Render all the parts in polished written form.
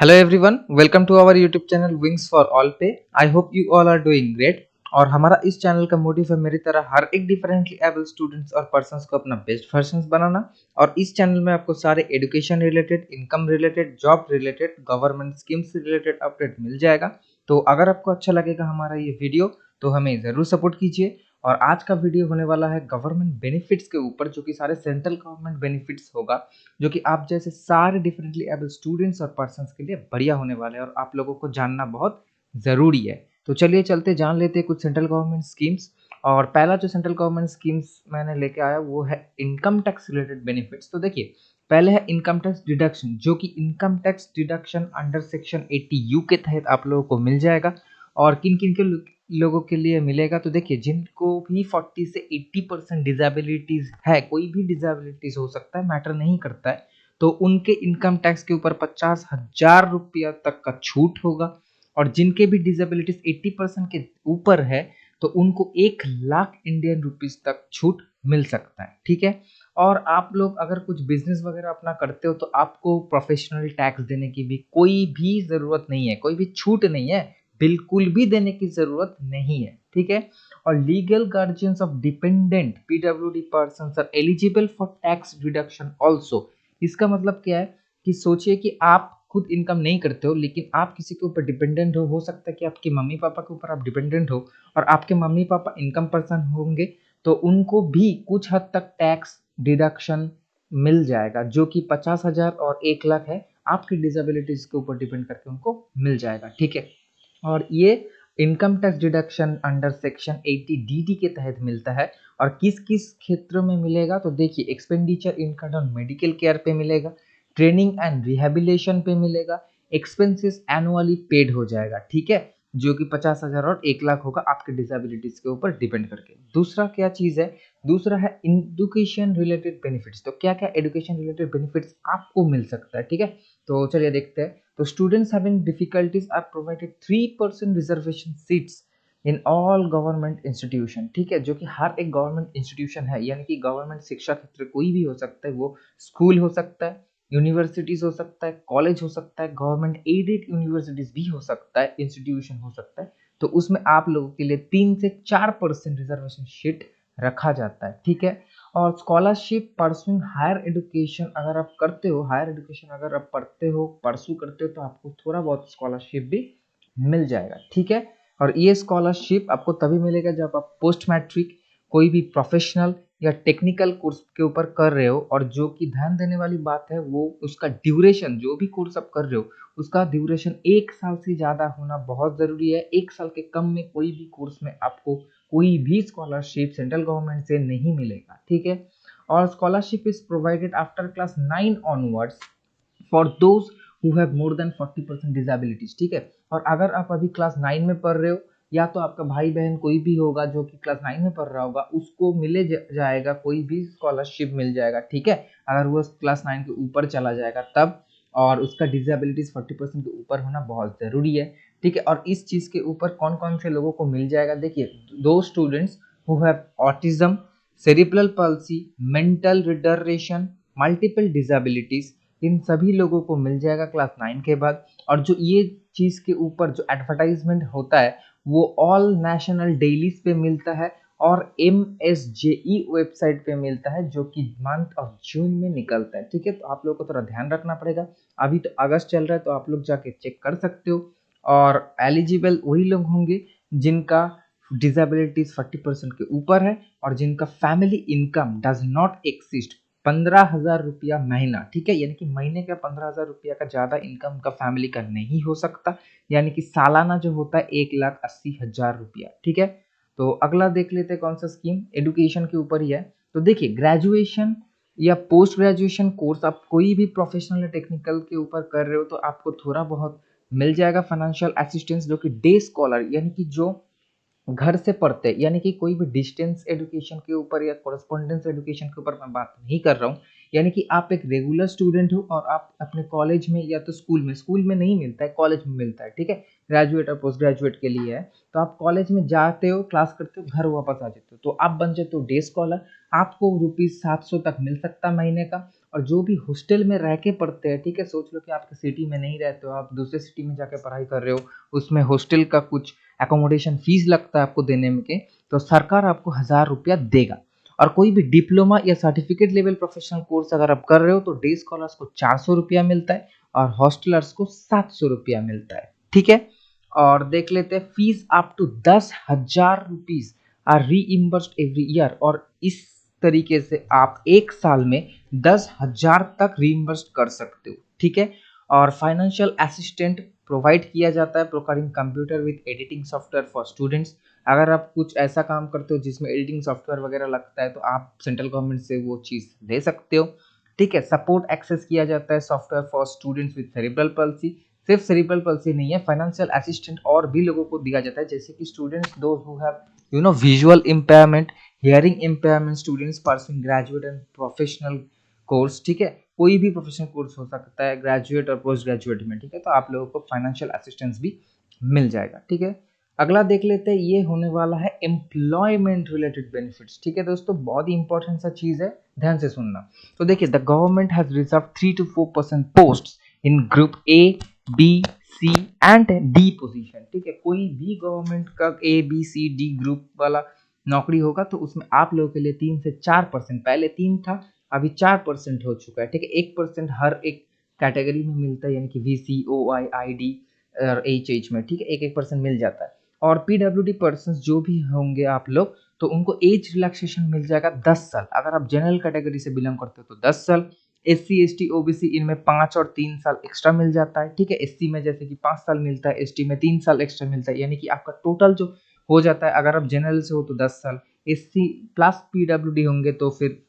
Hello everyone, welcome to our YouTube channel Wings for All पे। I hope you all are doing great. और हमारा इस channel का motive है मेरी तरह हर एक डिफरेंटली एबल स्टूडेंट्स और पर्संस को अपना बेस्ट वर्जन बनाना। और इस चैनल में आपको सारे education related, income related, job related, government schemes related update मिल जाएगा। तो अगर आपको अच्छा लगेगा हमारा ये वीडियो तो हमें ज़रूर सपोर्ट कीजिए। और आज का वीडियो होने वाला है गवर्नमेंट बेनिफिट्स के ऊपर, जो कि सारे सेंट्रल गवर्नमेंट बेनिफिट्स होगा, जो कि आप जैसे सारे डिफरेंटली एबल स्टूडेंट्स और पर्सन्स के लिए बढ़िया होने वाले हैं और आप लोगों को जानना बहुत ज़रूरी है। तो चलिए चलते जान लेते हैं कुछ सेंट्रल गवर्नमेंट स्कीम्स। और पहला जो सेंट्रल गवर्नमेंट स्कीम्स मैंने लेके आया वो है इनकम टैक्स रिलेटेड बेनिफिट्स। तो देखिए, पहले है इनकम टैक्स डिडक्शन, जो कि income tax deduction under section 80U के तहत आप लोगों को मिल जाएगा। और किन किन के लोगों के लिए मिलेगा, तो देखिए, जिनको भी 40 से 80% डिजेबिलिटीज है, कोई भी डिजेबिलिटीज हो सकता है, मैटर नहीं करता है, तो उनके इनकम टैक्स के ऊपर 50,000 रुपया तक का छूट होगा। और जिनके भी डिजेबिलिटीज 80% के ऊपर है तो उनको 1 लाख इंडियन रुपीज तक छूट मिल सकता है। ठीक है। और आप लोग अगर कुछ बिजनेस वगैरह अपना करते हो तो आपको प्रोफेशनल टैक्स देने की भी कोई भी जरूरत नहीं है, कोई भी छूट नहीं है, बिल्कुल भी देने की जरूरत नहीं है। ठीक है। और legal guardians of dependent PWD persons are eligible for tax deduction also. इसका मतलब क्या है कि सोचिए कि आप खुद इनकम नहीं करते हो लेकिन आप किसी के ऊपर डिपेंडेंट हो सकता है कि आपके मम्मी पापा के ऊपर आप डिपेंडेंट हो और आपके मम्मी पापा इनकम पर्सन होंगे, तो उनको भी कुछ हद तक टैक्स डिडक्शन मिल जाएगा, जो कि 50,000 और 1 लाख है, आपकी डिसेबिलिटीज के ऊपर डिपेंड करके उनको मिल जाएगा। ठीक है। और ये income tax deduction under section 80DD के तहत मिलता है। और किस किस क्षेत्रों में मिलेगा, तो देखिए, expenditure income on medical care पे मिलेगा, ट्रेनिंग एंड रिहेबिलिटेशन पे मिलेगा, एक्सपेंसेस एनुअली पेड हो जाएगा। ठीक है। जो कि 50,000 और 1 लाख होगा आपके डिसेबिलिटीज के ऊपर डिपेंड करके। दूसरा क्या चीज़ है, दूसरा है एजुकेशन रिलेटेड बेनिफिट्स। तो क्या क्या एजुकेशन रिलेटेड बेनिफिट्स आपको मिल सकता है। ठीक है। तो चलिए देखते हैं। तो students having difficulties are provided 3% reservation seats in all government institution. ठीक है। जो कि हर एक गवर्नमेंट इंस्टीट्यूशन है, यानी कि गवर्नमेंट शिक्षा क्षेत्र कोई भी हो सकता है, वो स्कूल हो सकता है, यूनिवर्सिटीज हो सकता है, कॉलेज हो सकता है, गवर्नमेंट एडेड यूनिवर्सिटीज भी हो सकता है, इंस्टीट्यूशन हो सकता है। तो उसमें आप लोगों के लिए 3 से 4% रिजर्वेशन सीट रखा जाता है। ठीक है। और स्कॉलरशिप परसुइंग हायर एजुकेशन, अगर आप करते हो हायर एजुकेशन, अगर आप पढ़ते हो, परसू करते हो, तो आपको थोड़ा बहुत स्कॉलरशिप भी मिल जाएगा। ठीक है। और ये स्कॉलरशिप आपको तभी मिलेगा जब आप पोस्ट मैट्रिक कोई भी प्रोफेशनल या टेक्निकल कोर्स के ऊपर कर रहे हो। और जो कि ध्यान देने वाली बात है वो उसका ड्यूरेशन, जो भी कोर्स आप कर रहे हो उसका ड्यूरेशन 1 साल से ज़्यादा होना बहुत ज़रूरी है। 1 साल के कम में कोई भी कोर्स में आपको कोई भी स्कॉलरशिप सेंट्रल गवर्नमेंट से नहीं मिलेगा। ठीक है। और scholarship is provided after class 9 onwards for those who have more than 40% disabilities. ठीक है। और अगर आप अभी क्लास 9 में पढ़ रहे हो, या तो आपका भाई बहन कोई भी होगा जो कि क्लास 9 में पढ़ रहा होगा, उसको मिले जाएगा, कोई भी स्कॉलरशिप मिल जाएगा। ठीक है। अगर वो क्लास 9 के ऊपर चला जाएगा तब, और उसका डिसेबिलिटीज 40% के ऊपर होना बहुत ज़रूरी है। ठीक है। और इस चीज़ के ऊपर कौन कौन से लोगों को मिल जाएगा, देखिए, to students who have autism, cerebral palsy, mental retardation, multiple disabilities, इन सभी लोगों को मिल जाएगा क्लास 9 के बाद। और जो ये चीज़ के ऊपर जो एडवर्टाइजमेंट होता है वो ऑल नेशनल डेलीज पे मिलता है और MSJE वेबसाइट पे मिलता है, जो कि मंथ ऑफ जून में निकलता है। ठीक है। तो आप लोगों को थोड़ा ध्यान रखना पड़ेगा। अभी तो अगस्त चल रहा है, तो आप लोग जाके चेक कर सकते हो। और एलिजिबल वही लोग होंगे जिनका डिसेबिलिटीज 40% के ऊपर है और जिनका family income does not exist 15,000 रुपया महीना। ठीक है। यानी कि महीने का 15,000 रुपया का ज़्यादा इनकम का फैमिली का नहीं हो सकता, यानी कि सालाना जो होता है 1,80,000 रुपया। ठीक है। तो अगला देख लेते हैं कौन सा स्कीम एडुकेशन के ऊपर ही है। तो देखिए, ग्रेजुएशन या पोस्ट ग्रेजुएशन कोर्स आप कोई भी प्रोफेशनल या टेक्निकल के ऊपर कर रहे हो तो आपको थोड़ा बहुत मिल जाएगा फाइनेंशियल असिस्टेंस, जो कि डे स्कॉलर, यानी कि जो घर से पढ़ते हैं, यानी कि कोई भी डिस्टेंस एजुकेशन के ऊपर या कोरेस्पोंडेंस एजुकेशन के ऊपर मैं बात नहीं कर रहा हूँ। यानी कि आप एक रेगुलर स्टूडेंट हो और आप अपने कॉलेज में या तो स्कूल में नहीं मिलता है, कॉलेज में मिलता है। ठीक है। ग्रेजुएट और पोस्ट ग्रेजुएट के लिए है। तो आप कॉलेज में जाते हो, क्लास करते हो, घर वापस आ जाते हो, तो आप बन जाते हो डे स्कॉलर। आपको ₹700 तक मिल सकता है महीने का। और जो भी हॉस्टल में रह के पढ़ते हैं, ठीक है, सोच लो कि आपके सिटी में नहीं रहते हो, आप दूसरे सिटी में जाके पढ़ाई कर रहे हो, उसमें हॉस्टल का कुछ एकोमोडेशन फीस लगता है आपको देने में के, तो सरकार आपको 1000 रुपया देगा। और कोई भी डिप्लोमा या सर्टिफिकेट लेवल प्रोफेशनल कोर्स अगर आप कर रहे हो तो डे स्कॉलर्स को 400 रुपया मिलता है और हॉस्टलर्स को 700 रुपया मिलता है, ठीक है। और देख लेते हैं fees up to 10,000 rupees are reimbursed every year, और इस तरीके से आप एक साल में 10,000 तक रीइम्बर्स कर सकते हो, ठीक है। और फाइनेंशियल असिस्टेंट प्रोवाइड किया जाता है providing computer with editing software for students. अगर आप कुछ ऐसा काम करते हो जिसमें एडिटिंग सॉफ्टवेयर वगैरह लगता है तो आप सेंट्रल गवर्नमेंट से वो चीज़ ले सकते हो, ठीक है। सपोर्ट एक्सेस किया जाता है software for students with cerebral palsy. सिर्फ सेरिब्रल पल्सी नहीं है, फाइनेंशियल असिस्टेंट और भी लोगों को दिया जाता है, जैसे कि students those who have visual impairment, hearing impairment, students pursuing graduate and professional course, ठीक है। कोई भी प्रोफेशनल कोर्स हो सकता है ग्रेजुएट और पोस्ट ग्रेजुएट में, ठीक है, तो आप लोगों को फाइनेंशियल असिस्टेंस भी मिल जाएगा, ठीक है। अगला देख लेते हैं, ये होने वाला है एम्प्लॉयमेंट रिलेटेड बेनिफिट्स, ठीक है दोस्तों, बहुत ही इंपॉर्टेंट सा चीज है, ध्यान से सुनना। तो देखिए, the government has reserve 3 to 4% post in group A, B, C and D position, ठीक है। कोई भी गवर्नमेंट का A, B, C, D group वाला नौकरी होगा तो उसमें आप लोगों के लिए 3 से 4%, पहले 3 था, अभी 4% हो चुका है, ठीक है। 1% हर एक कैटेगरी में मिलता है, यानी कि V, C, O, I, I, D और एच में, ठीक है, 1-1% मिल जाता है। और पीडब्ल्यूडी पर्सन जो भी होंगे आप लोग, तो उनको एज रिलैक्सेशन मिल जाएगा 10 साल। अगर आप जनरल कैटेगरी से बिलोंग करते हो तो 10 साल, एससी, एसटी, ओबीसी इनमें 5 और 3 साल एक्स्ट्रा मिल जाता है, ठीक है। एससी में जैसे कि 5 साल मिलता है, एसटी में 3 साल एक्स्ट्रा मिलता है, यानी कि आपका टोटल जो हो जाता है, अगर आप जनरल से हो तो 10 साल, एससी प्लस पीडब्ल्यूडी होंगे तो फिर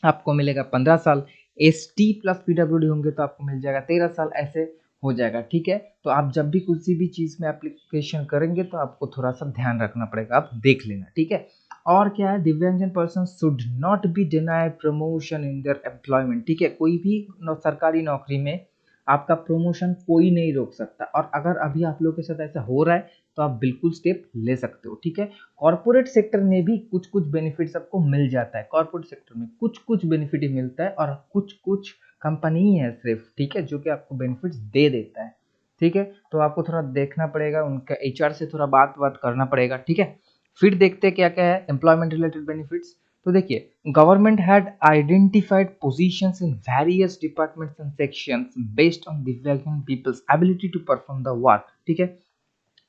आपको मिलेगा 15 साल, एस टी प्लस पीडब्ल्यूडी होंगे तो आपको मिल जाएगा 13 साल, ऐसे हो जाएगा, ठीक है। तो आप जब भी किसी भी चीज़ में एप्लीकेशन करेंगे तो आपको थोड़ा सा ध्यान रखना पड़ेगा, आप देख लेना, ठीक है। और क्या है, दिव्यांगजन person should not be denied promotion in their employment, ठीक है। कोई भी सरकारी नौकरी में आपका प्रमोशन कोई नहीं रोक सकता, और अगर अभी आप लोगों के साथ ऐसा हो रहा है तो आप बिल्कुल स्टेप ले सकते हो, ठीक है। कॉर्पोरेट सेक्टर में भी कुछ कुछ बेनिफिट आपको मिल जाता है, कॉर्पोरेट सेक्टर में कुछ कुछ बेनिफिट ही मिलता है, और कुछ कुछ कंपनी ही है सिर्फ, ठीक है, जो कि आपको बेनिफिट्स दे देता है, ठीक है। तो आपको थोड़ा देखना पड़ेगा, उनका एचआर से थोड़ा बात बात करना पड़ेगा, ठीक है। फिर देखते हैं क्या क्या है एम्प्लॉयमेंट रिलेटेड बेनिफिट्स। तो देखिए, government had identified positions in various departments and sections based on divyang people's ability to perform the work, ठीक है।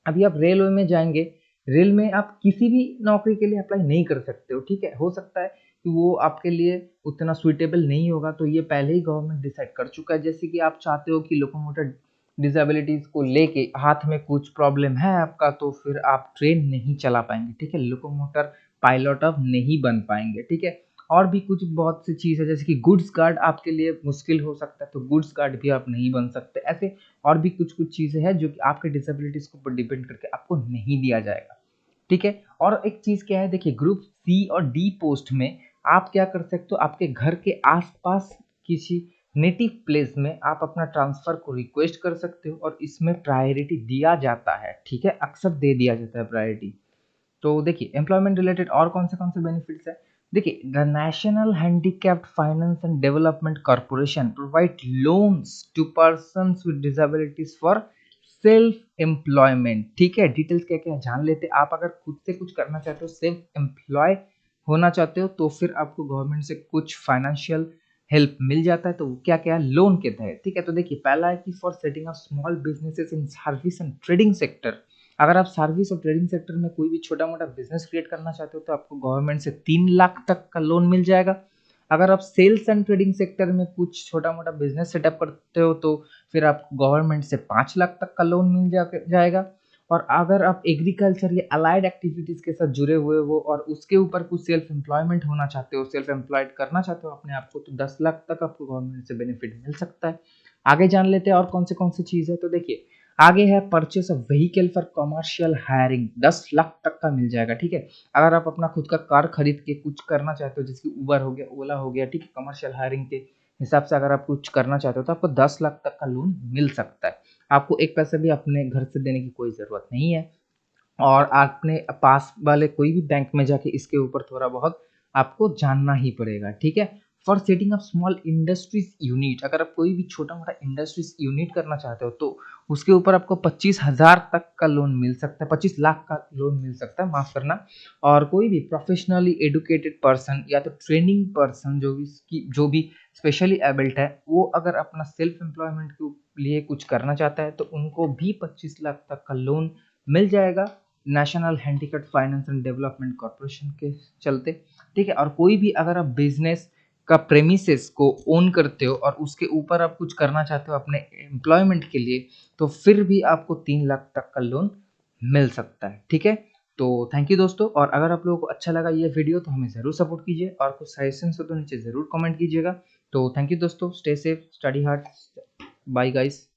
अभी आप रेलवे में जाएंगे, रेल में आप किसी भी नौकरी के लिए अप्लाई नहीं कर सकते हो, ठीक है। हो सकता है कि वो आपके लिए उतना सुइटेबल नहीं होगा, तो ये पहले ही गवर्नमेंट डिसाइड कर चुका है। जैसे कि आप चाहते हो कि लोकोमोटर डिसेबिलिटीज को लेके हाथ में कुछ प्रॉब्लम है आपका, तो फिर आप ट्रेन नहीं चला पाएंगे, ठीक है, लोकोमोटर पायलट आप नहीं बन पाएंगे, ठीक है। और भी कुछ बहुत सी चीज़ है, जैसे कि गुड्स गार्ड आपके लिए मुश्किल हो सकता है, तो गुड्स गार्ड भी आप नहीं बन सकते, ऐसे और भी कुछ कुछ चीज़ें हैं जो कि आपके डिसेबिलिटीज के ऊपर डिपेंड करके आपको नहीं दिया जाएगा, ठीक है। और एक चीज़ क्या है, देखिए, ग्रुप सी और डी पोस्ट में आप क्या कर सकते हो, आपके घर के आसपास किसी नेटिव प्लेस में आप अपना ट्रांसफ़र को रिक्वेस्ट कर सकते हो, और इसमें प्रायोरिटी दिया जाता है, ठीक है, अक्सर दे दिया जाता है प्रायोरिटी। तो देखिए, एम्प्लॉयमेंट रिलेटेड और कौन से बेनिफिट्स है। देखिए, the national handicapped finance and development corporation provide loans to persons with disabilities for self employment, ठीक है। डिटेल्स क्या क्या जान लेते हैं। आप अगर खुद से कुछ करना चाहते हो, सेल्फ एम्प्लॉय होना चाहते हो, तो फिर आपको गवर्नमेंट से कुछ फाइनेंशियल हेल्प मिल जाता है, तो क्या क्या लोन के तहत, ठीक है। तो देखिए, पहला है कि for setting up small businesses in service and trading sector. अगर आप सर्विस और ट्रेडिंग सेक्टर में कोई भी छोटा मोटा बिजनेस क्रिएट करना चाहते हो तो आपको गवर्नमेंट से 3 लाख तक का लोन मिल जाएगा। अगर आप सेल्स एंड ट्रेडिंग सेक्टर में कुछ छोटा मोटा बिजनेस सेटअप करते हो तो फिर आपको गवर्नमेंट से 5 लाख तक का लोन मिल जाएगा। और अगर आप एग्रीकल्चर या अलाइड एक्टिविटीज के साथ जुड़े हुए हो और उसके ऊपर कुछ सेल्फ एम्प्लॉयमेंट होना चाहते हो, सेल्फ एम्प्लॉयड करना चाहते हो अपने आप को, तो 10 लाख तक आपको गवर्नमेंट से बेनिफिट मिल सकता है। आगे जान लेते हैं और कौन सी चीज़ है। तो देखिए, आगे है purchase of vehicle for commercial hiring, 10 lakh तक का मिल जाएगा, ठीक है। अगर आप अपना खुद का कार खरीद के कुछ करना चाहते हो, जैसे उबर हो गया, ओला हो गया, ठीक है, कमर्शियल हायरिंग के हिसाब से अगर आप कुछ करना चाहते हो तो आपको 10 लाख तक का लोन मिल सकता है। आपको एक पैसा भी अपने घर से देने की कोई ज़रूरत नहीं है, और आपने पास वाले कोई भी बैंक में जाके इसके ऊपर थोड़ा बहुत आपको जानना ही पड़ेगा, ठीक है। For setting up small industries unit, अगर आप कोई भी छोटा मोटा इंडस्ट्रीज यूनिट करना चाहते हो तो उसके ऊपर आपको 25,000 तक का लोन मिल सकता है, 25 लाख का लोन मिल सकता है, माफ करना। और कोई भी प्रोफेशनली एडुकेटेड पर्सन या तो ट्रेनिंग पर्सन जो भी स्पेशली एबल्ड है, वो अगर अपना सेल्फ एम्प्लॉयमेंट के लिए कुछ करना चाहता है तो उनको भी 25 लाख तक का लोन मिल जाएगा national handicapped finance and development corporation के चलते। ठीक है, और कोई भी अगर आप बिजनेस का प्रेमिसेस को ओन करते हो और उसके ऊपर आप कुछ करना चाहते हो अपने एम्प्लॉयमेंट के लिए, तो फिर भी आपको 3 लाख तक का लोन मिल सकता है। ठीक है, तो थैंक यू दोस्तों, और अगर आप लोगों को अच्छा लगा ये वीडियो तो हमें ज़रूर सपोर्ट कीजिए, और कुछ सजेशन हो तो नीचे ज़रूर कमेंट कीजिएगा। तो थैंक यू दोस्तों, stay safe, study hard, bye guys.